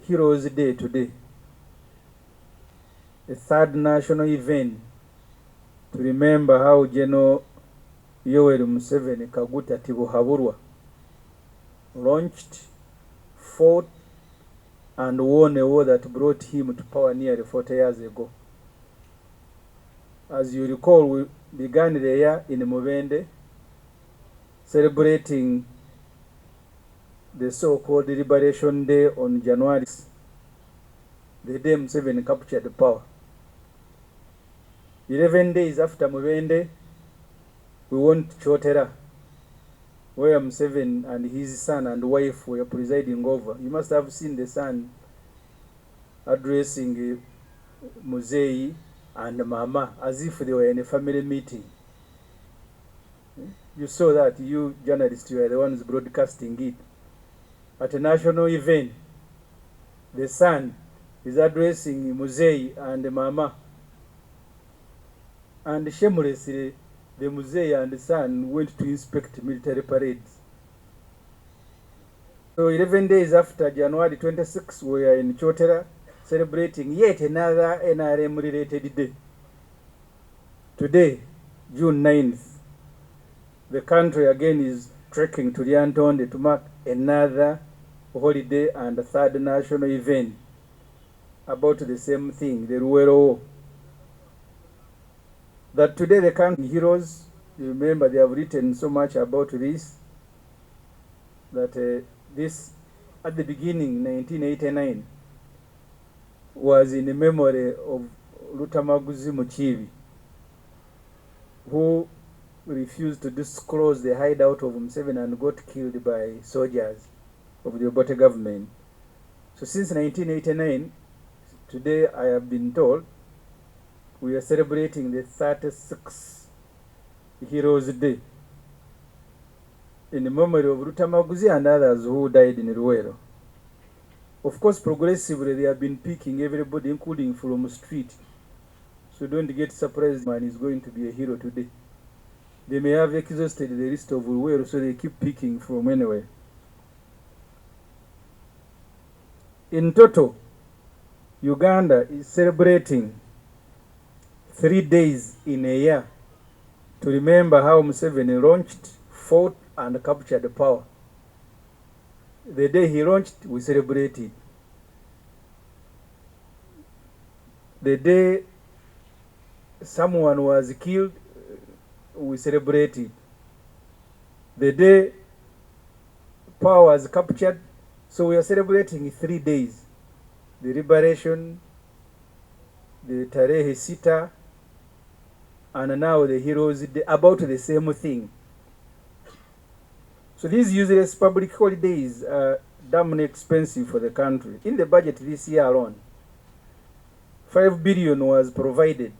Heroes Day today, a third national event to remember how General Yoweri Museveni Kaguta Tibuhaburwa launched, fought, and won a war that brought him to power nearly 40 years ago. As you recall, we began the year in Mubende, celebrating the so-called Liberation Day on January 6th, the day Museveni captured the power. 11 days after Mubende, we went to Chotera, where Museveni and his son and wife were presiding over. You must have seen the son addressing Muzeyi and Mama as if they were in a family meeting. You saw that, you journalists, you are the ones broadcasting it. At a national event, the son is addressing Muzeyi and Mama. And shamelessly, the Muzeyi and the son went to inspect military parades. So 11 days after January 26, we are in Chotera celebrating yet another NRM-related day. Today, June 9th, the country again is trekking to Lyantonde to mark another holiday and a third national event about the same thing, the Luwero War. That today the country heroes, you remember they have written so much about this, that this, at the beginning, 1989, was in the memory of Lutamaguzi Muchibi, who refused to disclose the hideout of Museveni and got killed by soldiers of the Obote government. So since 1989, today I have been told, we are celebrating the 36th Heroes Day in the memory of Lutamaguzi and others who died in Luwero. Of course, progressively they have been picking everybody, including from the street. So don't get surprised, man is going to be a hero today. They may have exhausted the list of Luwero, so they keep picking from anywhere. In total, Uganda is celebrating 3 days in a year to remember how Museveni launched, fought, and captured the power. The day he launched, we celebrated. The day someone was killed, we celebrated. The day power was captured, so we are celebrating 3 days. The liberation, the Tarehe Sita, and now the Heroes Day, about the same thing. So these useless public holidays are damn expensive for the country. In the budget this year alone, 5 billion was provided,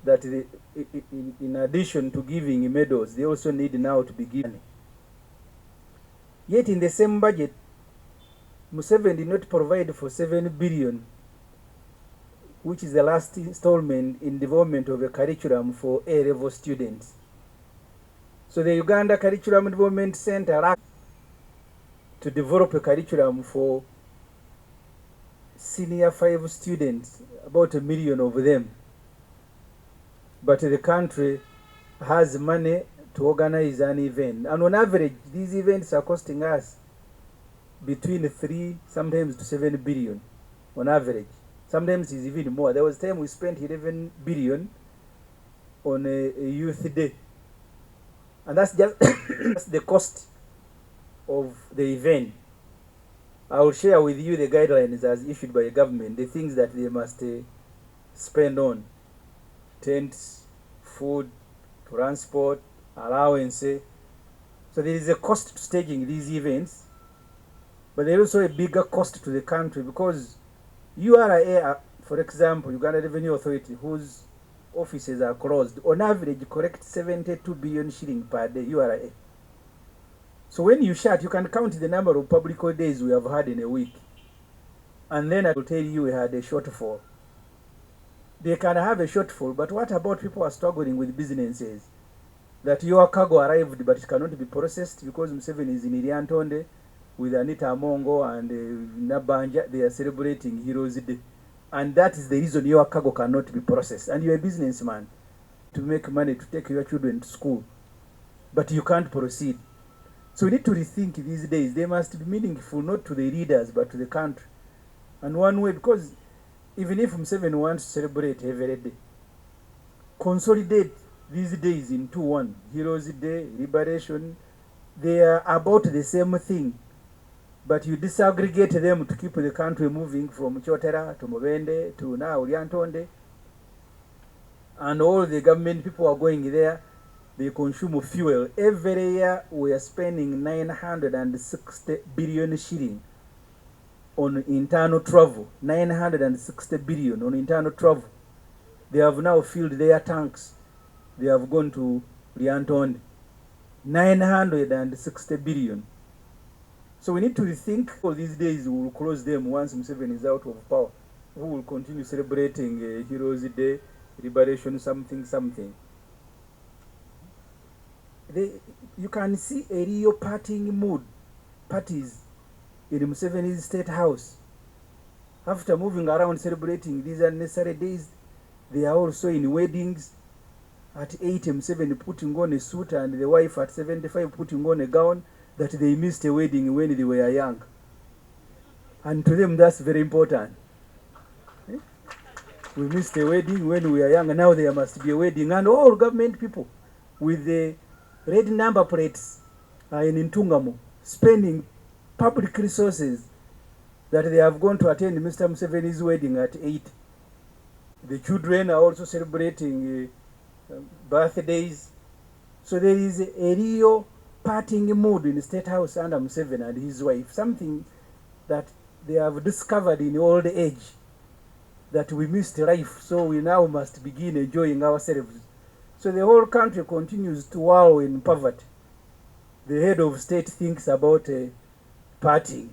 that in addition to giving medals, they also need now to be given. Yet in the same budget, Museveni did not provide for 7 billion, which is the last installment in development of a curriculum for A-level students. So the Uganda Curriculum Development Center asked to develop a curriculum for senior 5 students, about 1 million of them. But the country has money to organize an event. And on average, these events are costing us between 3, sometimes to 7 billion on average. Sometimes it's even more. There was a time we spent 11 billion on a youth day. And that's just that's the cost of the event. I will share with you the guidelines as issued by the government, the things that they must spend on: tents, food, transport, allowance. So there is a cost to staging these events, but there is also a bigger cost to the country, because URA, for example, Uganda Revenue Authority, whose offices are closed, on average collect 72 billion shilling per day, URA. So when you shut, you can count the number of public holidays we have had in a week. And then I will tell you we had a shortfall. They can have a shortfall, but what about people who are struggling with businesses? That your cargo arrived, but it cannot be processed because Museveni is in Lyantonde, with Anita Amongo and Nabanja, they are celebrating Heroes Day. And that is the reason your cargo cannot be processed. And you're a businessman to make money to take your children to school, but you can't proceed. So we need to rethink these days. They must be meaningful, not to the leaders, but to the country. And one way, because even if Museveni wants to celebrate every day, consolidate these days into one. Heroes Day, Liberation, they are about the same thing. But you disaggregate them to keep the country moving from Chotera to Mubende to now Lyantonde. And all the government people are going there. They consume fuel. Every year we are spending 960 billion shilling on internal travel. 960 billion on internal travel. They have now filled their tanks. They have gone to Lyantonde. 960 billion. So we need to rethink. All these days we will close them once Museveni is out of power. We will continue celebrating Heroes Day, Liberation, something. You can see a real partying mood, parties in Museveni's state house. After moving around celebrating these unnecessary days, they are also in weddings. At 8, Museveni putting on a suit and the wife at 75 putting on a gown that they missed a wedding when they were young. And to them that's very important. We missed a wedding when we were young, and now there must be a wedding. And all government people with the red number plates are in Ntungamo, spending public resources that they have gone to attend Mr. Museveni's wedding at 8. The children are also celebrating birthdays. So there is a real partying mood in the State House under Museveni and his wife, something that they have discovered in old age, that we missed life, so we now must begin enjoying ourselves. So the whole country continues to wallow in poverty. The head of state thinks about partying.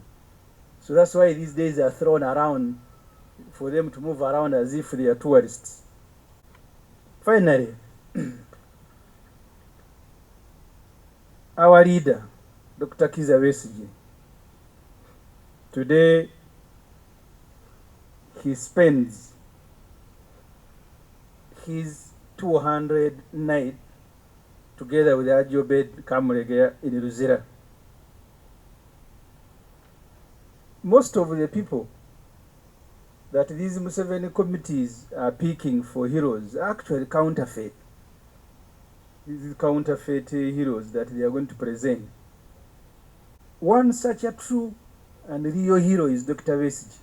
So that's why these days are thrown around for them to move around as if they are tourists. Finally, our leader, Dr. Kiiza Besigye, today he spends his 200th night together with Ajobed Kamurege in Luzira. Most of the people that these Museveni committees are picking for heroes are actually counterfeit. These counterfeit heroes that they are going to present. One such a true and real hero is Dr. Besigye.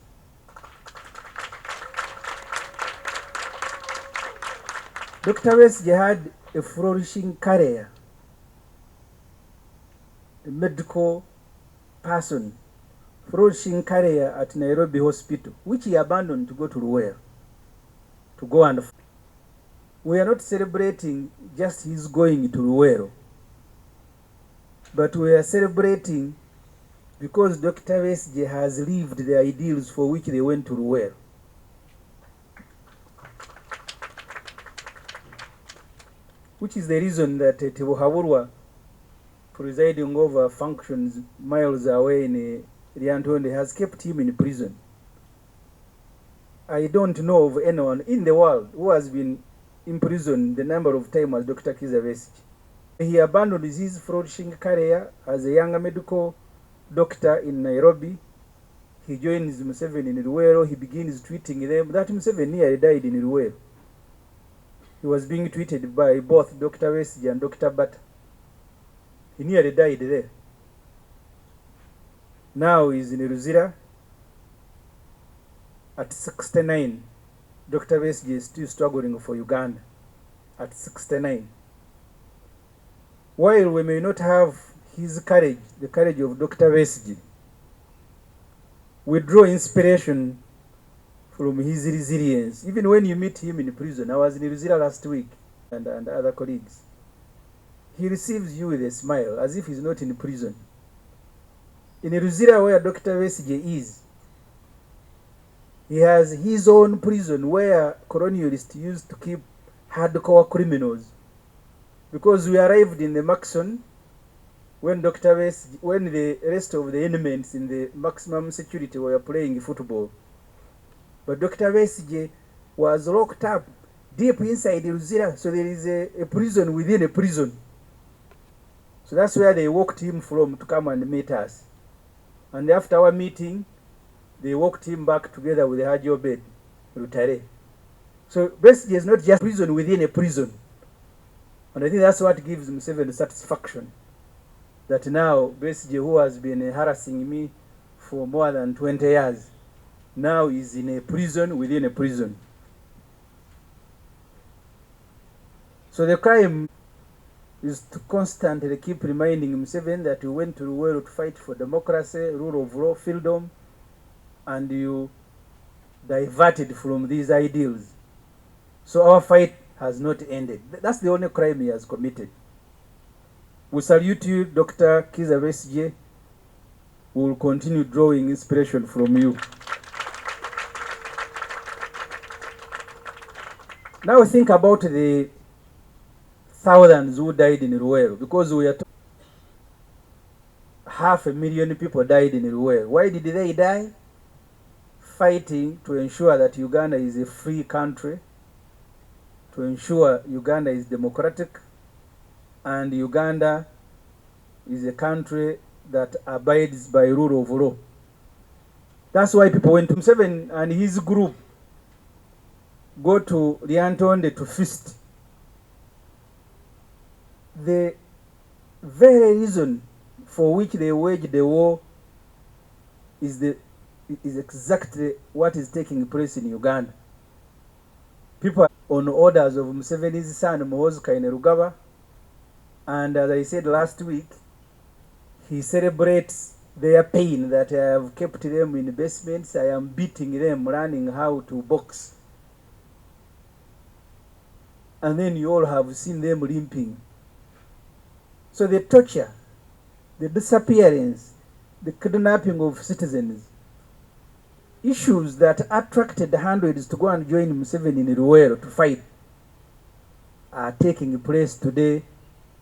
Dr. Besigye had a flourishing career, a medical person, flourishing career at Nairobi Hospital, which he abandoned to go to Luwero, to go and. We are not celebrating just his going to Luwero, but we are celebrating because Dr. Besigye has lived the ideals for which they went to Luwero. Which is the reason that Tibuhaburwa, presiding over functions miles away in Lyantonde, has kept him in prison. I don't know of anyone in the world who has been imprisoned the number of times as Dr. Kiiza Besigye. He abandoned his flourishing career as a young medical doctor in Nairobi. He joins Museveni in Luwero. He begins tweeting them that Museveni nearly died in Luwero. He was being tweeted by both Dr. Besigye and Dr. Bata. He nearly died there. Now he's in Luzira at 69. Dr. Besigye is still struggling for Uganda at 69. While we may not have his courage, the courage of Dr. Besigye, we draw inspiration from his resilience. Even when you meet him in prison, I was in Luzira last week and other colleagues, he receives you with a smile as if he's not in prison. In Luzira, where Dr. Besigye is, he has his own prison where colonialists used to keep hardcore criminals. Because we arrived in the Maxon when when the rest of the inmates in the maximum security were playing football. But Dr. Besigye was locked up deep inside Luzira, so there is a prison within a prison. So that's where they walked him from to come and meet us. And after our meeting, they walked him back together with Haji Obed Rutare. So Besigye is not just prison within a prison. And I think that's what gives Museveni satisfaction. That now Besigye, who has been harassing me for more than 20 years, now is in a prison within a prison. So the crime is to constantly keep reminding Museveni that you went to the world to fight for democracy, rule of law, freedom, and you diverted from these ideals. So our fight has not ended. That's the only crime he has committed. We salute you, Dr. Kiiza Besigye. We will continue drawing inspiration from you. Now think about the thousands who died in Ruwero, because we are 500,000 people died in Ruwero. Why did they die? Fighting to ensure that Uganda is a free country, to ensure Uganda is democratic, and Uganda is a country that abides by rule of law. That's why people went to Museveni and his group go to Lyantonde to feast. The very reason for which they waged the war is exactly what is taking place in Uganda. People are on orders of Museveni's son, Muhoozi Kainerugaba, and as I said last week, he celebrates their pain that I have kept them in basements, I am beating them, learning how to box. And then you all have seen them limping. So the torture, the disappearance, the kidnapping of citizens, issues that attracted hundreds to go and join Museveni in Ruwero to fight, are taking place today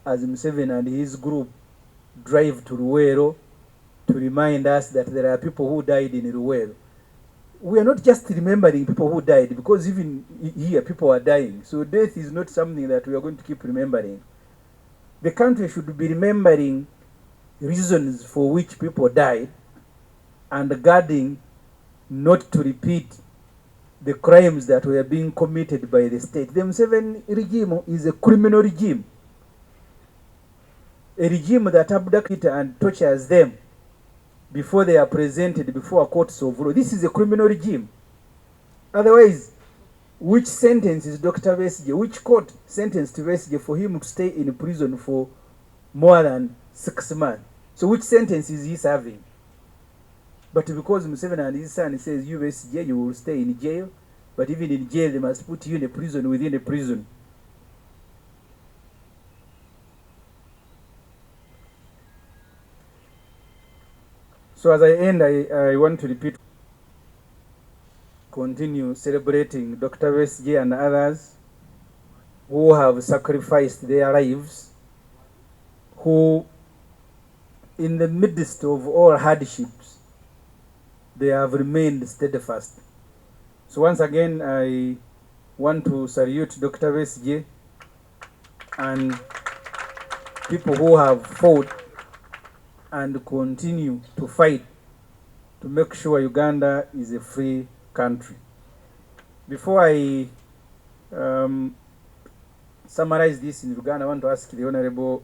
as Museveni and his group drive to Ruwero to remind us that there are people who died in Ruwero. We are not just remembering people who died, because even here people are dying. So death is not something that we are going to keep remembering. The country should be remembering reasons for which people died and guarding not to repeat the crimes that were being committed by the state. The Museveni regime is a criminal regime. A regime that abducts and tortures them before they are presented before courts of law. This is a criminal regime. Otherwise, which sentence is Dr. Besigye, which court sentenced Besigye for him to stay in prison for more than 6 months? So which sentence is he serving? But because Museveni and his son says, you Besigye, you will stay in jail, but even in jail they must put you in a prison within a prison. So as I end, I want to repeat, continue celebrating Dr. Besigye and others who have sacrificed their lives, who in the midst of all hardships, they have remained steadfast. So once again, I want to salute Dr. Besigye and people who have fought and continue to fight to make sure Uganda is a free country. Before I summarize this in Uganda, I want to ask the Honorable